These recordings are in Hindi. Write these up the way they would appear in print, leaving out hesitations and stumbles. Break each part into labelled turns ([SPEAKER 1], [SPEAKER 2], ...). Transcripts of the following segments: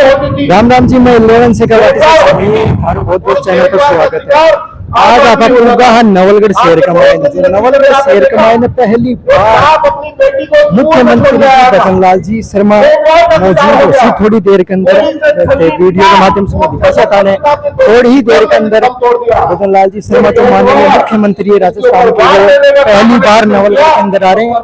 [SPEAKER 1] राम राम जी, मैं 11 से थारू बहुत बहुत चैनल पर स्वागत है। आज आप नवलगढ़ शहर कमाए नवलगढ़ शहर कमाए ने पहली बार मुख्यमंत्री बचन लाल जी शर्मा मौजूद उसी थोड़ी देर के अंदर वीडियो के माध्यम से दिखा सकता है। थोड़ी ही देर के अंदर बचन लाल जी शर्मा जो माननीय मुख्यमंत्री राजस्थान के वो पहली बार नवलगढ़ के अंदर आ रहे हैं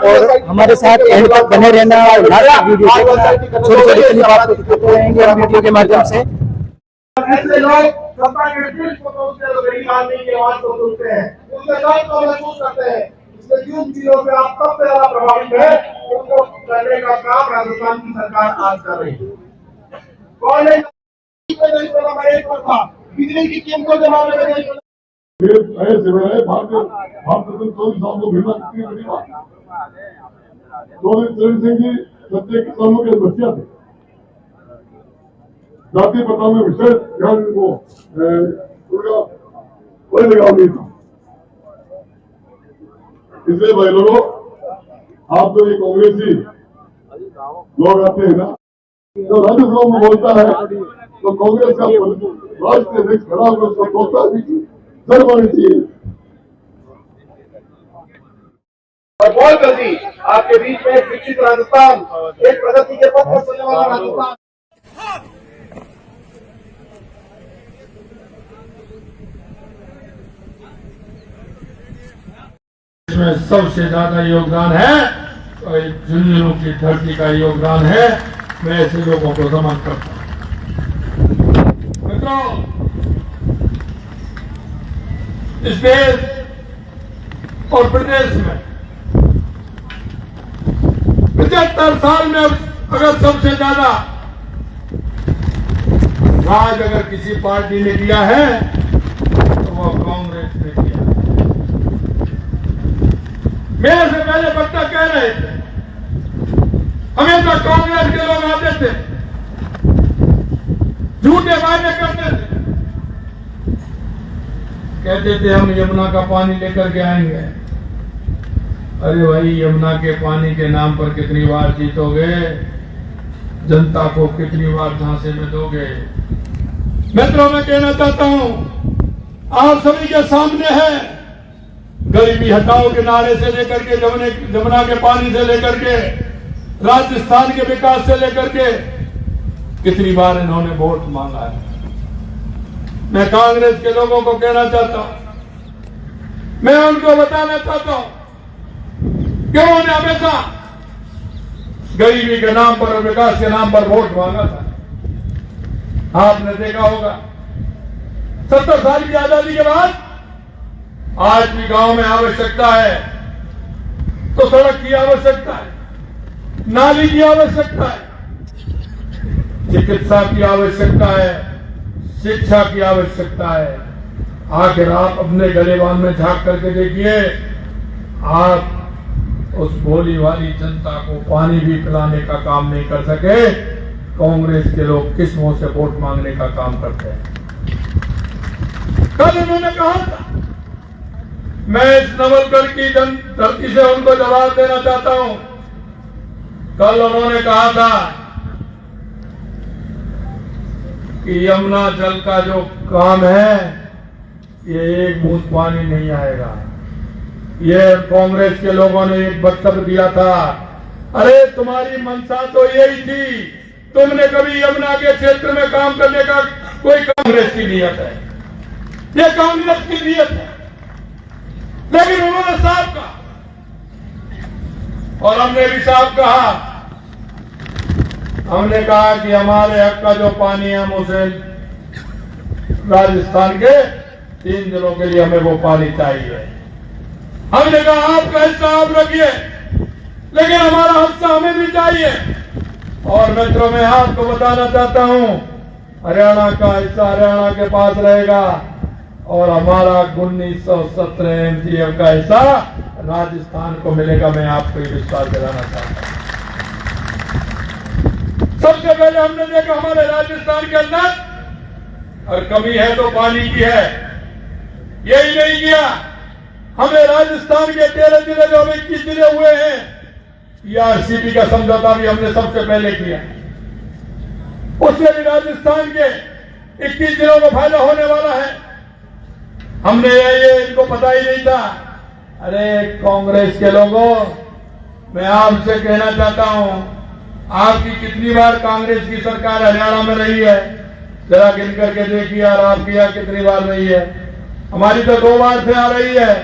[SPEAKER 1] और हमारे साथ एंड तक बने रहना और लास्ट वीडियो देखना। छोटी छोटी क्लिप आपको दिखाते रहेंगे हम वीडियो के माध्यम से।
[SPEAKER 2] ऐसे लोग सत्ता के शीर्ष पर पहुंचते हैं, गरीब आदमी की आवाज को सुनते हैं, उनके दर्द को महसूस करते हैं। इसलिए जिन चीजों से आप सबसे ज्यादा प्रभावित है उनको करने का काम राजस्थान की सरकार आज कर रही है। कौन है बिजली की कीमतों के मामले में सिंह जी सत्य किसानों के बच्चिया थे, जाति प्रथा में विशेष ध्यान को उनका कोई लगाव नहीं था। इसलिए भाई लोगों, आप जो ये कांग्रेसी लोग आते हैं ना, जो राज्यसभा में बोलता है तो कांग्रेस का राष्ट्रीय अध्यक्ष खड़ा होकर उसको प्रोत्साहन भी जरूर चाहिए। और बहुत जल्दी आपके बीच में एक विकसित राजस्थान, एक प्रगति के पथ पर चलने वाला राजस्थान।
[SPEAKER 3] इसमें सबसे ज्यादा योगदान है तो झुंझुनू की धरती का योगदान है। मैं ऐसे लोगों को नमन करता हूं। मित्रों, इस देश और प्रदेश में 75 साल में अगर सबसे ज्यादा राज अगर किसी पार्टी ने दिया है तो वो कांग्रेस ने दिया। मेरे से पहले वक्ता कह रहे थे, हमेशा कांग्रेस के लोग आते थे, झूठे वादे करते थे, कहते थे हम यमुना का पानी लेकर के आएंगे। अरे भाई, यमुना के पानी के नाम पर कितनी बार जीतोगे? जनता को कितनी बार झांसे में दोगे? मित्रों, मैं कहना चाहता हूं, आप सभी के सामने है गरीबी हटाओ के नारे से लेकर के यमुना के पानी से लेकर के राजस्थान के विकास से लेकर के कितनी बार इन्होंने वोट मांगा है। मैं कांग्रेस के लोगों को कहना चाहता हूं, मैं उनको बताना चाहता हूं कि उन्होंने हमेशा गरीबी के नाम पर और विकास के नाम पर वोट मांगा था। आपने देखा होगा 70 साल की आजादी के बाद आज भी गांव में आवश्यकता है तो सड़क की आवश्यकता है, नाली की आवश्यकता है, चिकित्सा की आवश्यकता है, शिक्षा की आवश्यकता है। आखिर आप अपने गलेबान में झांक करके देखिए, आप उस भोली वाली जनता को पानी भी पिलाने का काम नहीं कर सके। कांग्रेस के लोग किस मुंह से वोट मांगने का काम करते हैं। कल उन्होंने कहा था, मैं इस नवलगढ़ की धरती से उनको जवाब देना चाहता हूं। कल उन्होंने कहा था कि यमुना जल का जो काम है ये एक बूंद पानी नहीं आएगा। ये कांग्रेस के लोगों ने एक वक्तव्य दिया था, अरे तुम्हारी मंशा तो यही थी, तुमने कभी यमुना के क्षेत्र में काम करने का कोई कांग्रेस की नीयत है, ये कांग्रेस की नीयत है। लेकिन उन्होंने साफ कहा और हमने भी साफ कहा, हमने कहा कि हमारे हक का जो पानी है हम उसे राजस्थान के 3 जिलों के लिए हमें वो पानी चाहिए। हमने कहा आपका हिस्सा आप रखिए, लेकिन हमारा हिस्सा हमें भी चाहिए। और मित्रों, मैं आपको बताना चाहता हूं, हरियाणा का हिस्सा हरियाणा के पास रहेगा और हमारा 1970 MGF का हिस्सा राजस्थान को मिलेगा। मैं आपको ये विश्वास दिलाना चाहता हूं। सबसे पहले हमने देखा हमारे राजस्थान के अंदर और कमी है तो पानी की है, यही नहीं किया। हमें राजस्थान के 13 जिले जो हमें 21 जिले हुए हैं, RCP का समझौता भी हमने सबसे पहले किया। उससे भी राजस्थान के 21 जिलों को फायदा होने वाला है। हमने ये इनको पता ही नहीं था। अरे कांग्रेस के लोगों, मैं आपसे कहना चाहता हूं, आपकी कितनी बार कांग्रेस की सरकार हरियाणा में रही है, जरा गिन करके देखिए। और आपकी यहाँ कितनी बार रही है? हमारी तो 2 बार से आ रही है,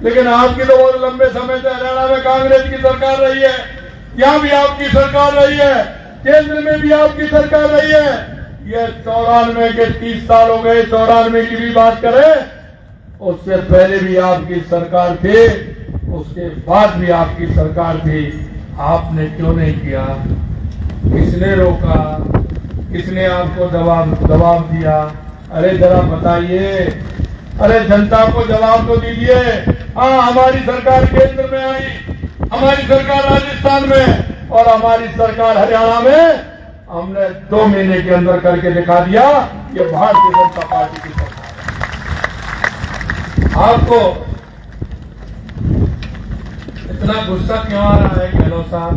[SPEAKER 3] लेकिन आपकी तो बहुत लंबे समय से हरियाणा में कांग्रेस की सरकार रही है। यहाँ भी आपकी सरकार रही है, केंद्र में भी आपकी सरकार रही है। ये 94 के 30 साल हो गए। 94 की भी बात करें, उससे पहले भी आपकी सरकार थी, उसके बाद भी आपकी सरकार थी। आपने क्यों नहीं किया? किसने रोका? किसने आपको दबाव दिया? अरे जरा बताइए। अरे जनता को जवाब तो दीजिए। हाँ, हमारी सरकार केंद्र में आई, हमारी सरकार राजस्थान में और हमारी सरकार हरियाणा में, हमने 2 महीने के अंदर करके दिखा दिया। ये भारतीय जनता पार्टी की सरकार है। आपको इतना गुस्सा क्यों आ रहा है गहलोत साहब?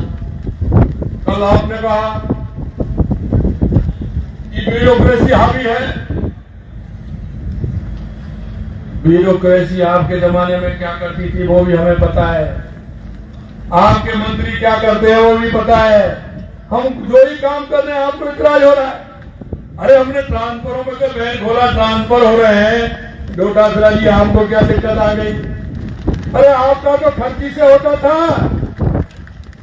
[SPEAKER 3] कल आपने कहा कि ब्यूरोक्रेसी हावी है। ब्यूरोक्रेसी आपके जमाने में क्या करती थी वो भी हमें पता है। आपके मंत्री क्या करते हैं वो भी पता है। हम जो ही काम कर रहे हैं आपको इतराज हो रहा है। अरे हमने ट्रांसफरों में से बैंक खोला, ट्रांसफर हो रहे हैं। डोटासरा जी, आपको क्या दिक्कत आ गई? अरे आपका तो खर्ची से होता था,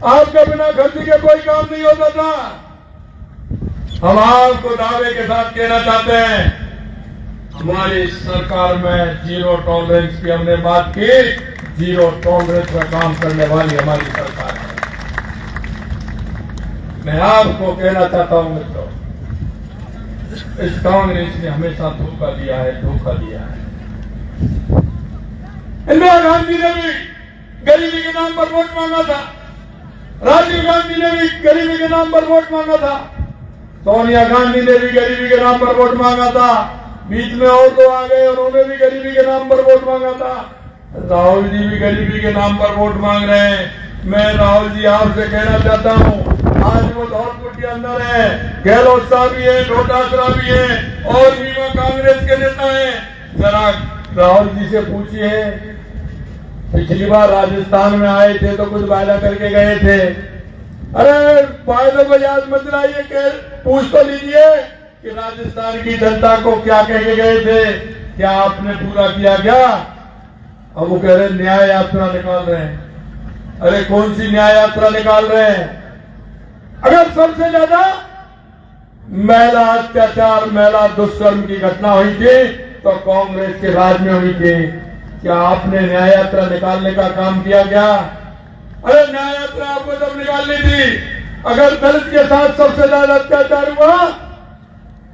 [SPEAKER 3] आपके बिना खर्ची के कोई काम नहीं होता था। हम आपको दावे के साथ कहना चाहते हैं, हमारी सरकार में 0 टॉलरेंस की हमने बात की। 0 टॉलरेंस में काम करने वाली हमारी सरकार है। मैं आपको कहना चाहता हूं मित्रों, इस कांग्रेस ने हमेशा धोखा दिया है, धोखा दिया है। इंदिरा गांधी ने भी गरीबी के नाम पर वोट मांगा था, राजीव गांधी ने भी गरीबी के नाम पर वोट मांगा था, सोनिया गांधी ने भी गरीबी के नाम पर वोट मांगा था। बीच में और 2 आ गए, उन्होंने भी गरीबी के नाम पर वोट मांगा था। राहुल जी भी गरीबी के नाम पर वोट मांग रहे हैं। मैं राहुल जी आपसे कहना चाहता हूं, आज वो धौलपुर के अंदर है, गहलोत साहब भी है, डोटासरा भी है और भी वो कांग्रेस के नेता हैं। जरा राहुल जी से पूछिए, पिछली बार राजस्थान में आए थे तो कुछ वायदा करके गए थे। अरे वायदों को याद मत दिलाइए, पूछ तो लीजिए कि राजस्थान की जनता को क्या कह के गए थे, क्या आपने पूरा किया क्या? अब वो कह रहे न्याय यात्रा निकाल रहे हैं। अरे कौन सी न्याय यात्रा निकाल रहे हैं? अगर सबसे ज्यादा महिला अत्याचार, महिला दुष्कर्म की घटना हुई थी तो कांग्रेस के राज में हुई थी। क्या आपने न्याय यात्रा निकालने का काम किया क्या? अरे न्याय यात्रा आपको जब निकालनी थी, अगर दलित के साथ सबसे ज्यादा अत्याचार हुआ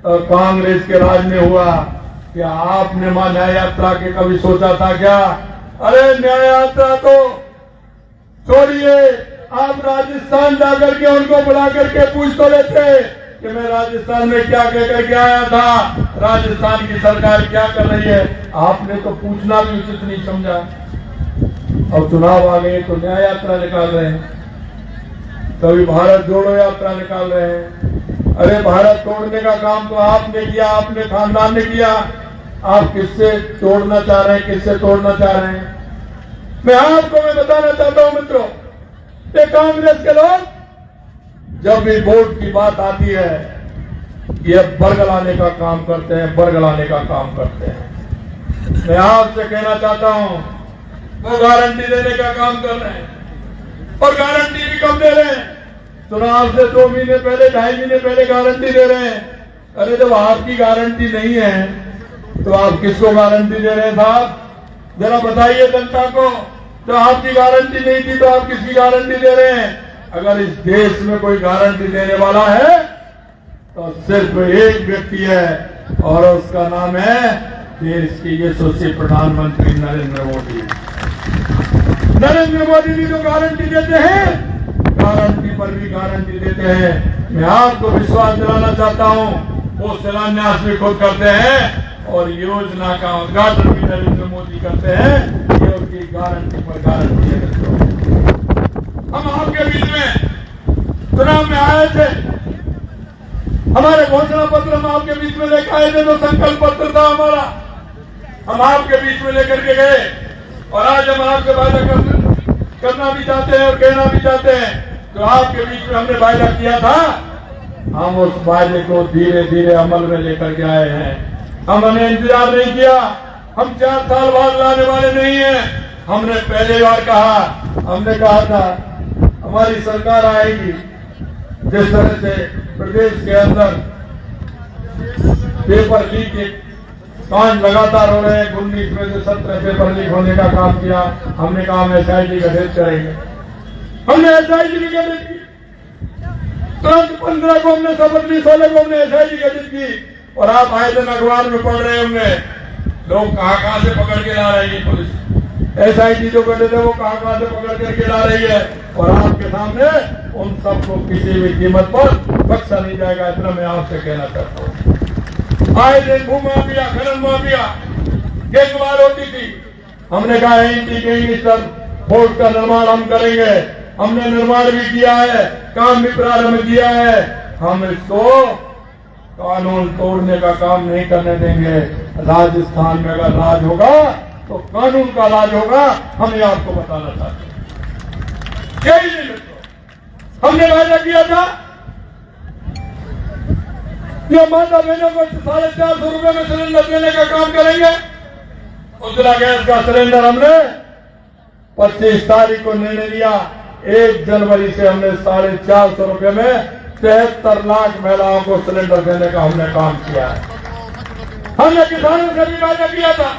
[SPEAKER 3] तो कांग्रेस के राज में हुआ। क्या आपने मां न्याय यात्रा के कभी सोचा था क्या? अरे न्याय यात्रा तो छोड़िए, आप राजस्थान जाकर के उनको बुला करके पूछ तो लेते कि मैं राजस्थान में क्या कह करके आया था, राजस्थान की सरकार क्या कर रही है। आपने तो पूछना भी उचित नहीं समझा। अब चुनाव आ गए तो न्याय यात्रा निकाल रहे हैं, कभी भारत जोड़ो यात्रा निकाल रहे हैं। अरे भारत तोड़ने का काम तो आपने किया, आपने खानदान ने किया। आप किससे तोड़ना चाह रहे हैं, किससे तोड़ना चाह रहे हैं? मैं बताना चाहता हूं मित्रों, ये कांग्रेस के लोग जब भी वोट की बात आती है ये बरगलाने का काम करते हैं, बरगलाने का काम करते हैं। मैं आपसे कहना चाहता हूं, वो गारंटी देने का काम कर रहे हैं और गारंटी भी कब दे रहे हैं? चुनाव से 2 महीने पहले, 2.5 महीने पहले गारंटी दे रहे हैं। अरे जब आपकी गारंटी नहीं है तो आप किसको गारंटी दे रहे हैं साहब? जरा बताइए जनता को। तो आपकी गारंटी नहीं थी तो आप किसकी गारंटी दे रहे हैं? अगर इस देश में कोई गारंटी देने वाला है तो सिर्फ एक व्यक्ति है और उसका नाम है देश के यशस्वी प्रधानमंत्री नरेंद्र मोदी। नरेंद्र मोदी भी तो गारंटी देते हैं, गारंटी पर भी गारंटी देते हैं। मैं आपको विश्वास दिलाना चाहता हूं, वो शिलान्यास भी खुद करते हैं और योजना का उद्घाटन भी नरेंद्र मोदी करते हैं। ये उनकी गारंटी पर गारंटी है। हम आपके बीच में चुनाव में आए थे, हमारे घोषणा पत्र हम आपके बीच में लेकर आए थे, तो संकल्प पत्र था हमारा, हम आपके बीच में लेकर के गए। और आज हम आपके वादा करना भी चाहते हैं और कहना भी चाहते हैं, तो आपके बीच में हमने वादा किया था, हम उस वादे को धीरे धीरे अमल में लेकर के आए हैं। हमने इंतजार नहीं किया, हम 4 साल बाद लाने वाले नहीं हैं। हमने पहले बार कहा, हमने कहा था हमारी सरकार आएगी, जिस तरह से प्रदेश के अंदर पेपर लीक के कांड लगातार हो रहे हैं, 19 में से 17 पेपर लीक होने का काम किया। हमने कहा हम SIT गठित करेंगे, हमने SIT भी गठित की। तुरंत 15 को हमने शपथ ली, 16 को हमने SIT गठित की। और आप आए दिन अखबार में पढ़ रहे होंगे, लोग कहां से पकड़ के ला रही है पुलिस, SIT जो गठित है वो कहां से पकड़ करके ला रही है। और आपके सामने उन सबको किसी भी कीमत पर बख्शा नहीं जाएगा, इतना मैं आपसे कहना चाहता हूँ। आए दिन भू माफिया, खनन माफिया, गैंगवार होती थी। हमने कहा इंटीग्रेटेड बोर्ड का निर्माण हम करेंगे, हमने निर्माण भी किया है, काम भी प्रारंभ किया है। हम इसको कानून तोड़ने का काम नहीं करने देंगे। राजस्थान में अगर राज होगा तो कानून का राज होगा, हम ये आपको बताना चाहते हैं। यही नहीं मित्रों, हमने वादा किया था कि माता बहनों को 450 रुपए में सिलेंडर देने का काम करेंगे। उजला गैस का सिलेंडर हमने 25 तारीख को निर्णय लिया, 1 जनवरी से हमने 450 रुपए में 73 लाख महिलाओं को सिलेंडर देने का हमने काम किया है। हमने किसानों से भी वादा किया था,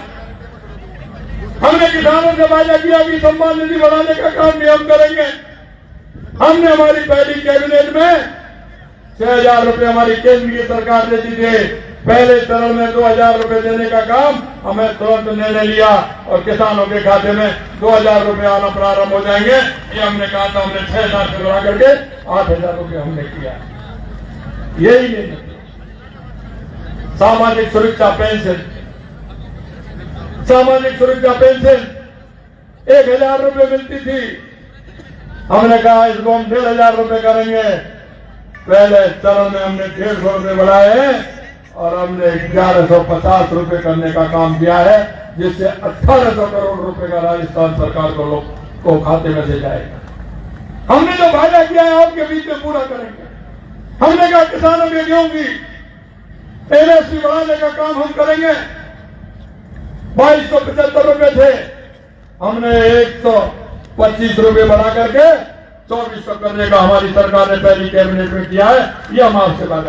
[SPEAKER 3] हमने किसानों से वादा किया कि सम्मान निधि बढ़ाने का काम भी हम करेंगे। हमने हमारी पहली कैबिनेट में 6,000 रुपए हमारी केंद्रीय सरकार देती थी, पहले चरण में 2,000 रुपए देने का काम हमें तुरंत निर्णय लिया और किसानों के खाते में 2,000 रुपए आना प्रारंभ हो जाएंगे। ये हमने कहा था, हमने 6,000 से बढ़ा करके 8,000 रुपए हमने किया। यही नहीं, सामाजिक सुरक्षा पेंशन, सामाजिक सुरक्षा पेंशन 1,000 रुपए मिलती थी। हमने कहा इसको हम 1,500 रुपए करेंगे। पहले चरण में हमने 150 रुपए बढ़ाए हैं और हमने 1,150 रुपए करने का काम किया है, जिससे 1,800 करोड़ रुपए का राजस्थान सरकार को खाते में दे जाएगा। हमने जो वादा किया है आपके बीच में पूरा करेंगे। हमने कहा किसानों के गेहूं की MSP बढ़ाने का काम हम करेंगे। 2275 रुपए थे, हमने 125 रुपए बढ़ा करके 2400 करने का हमारी सरकार ने पहली कैबिनेट में किया है। ये हम आपसे वादा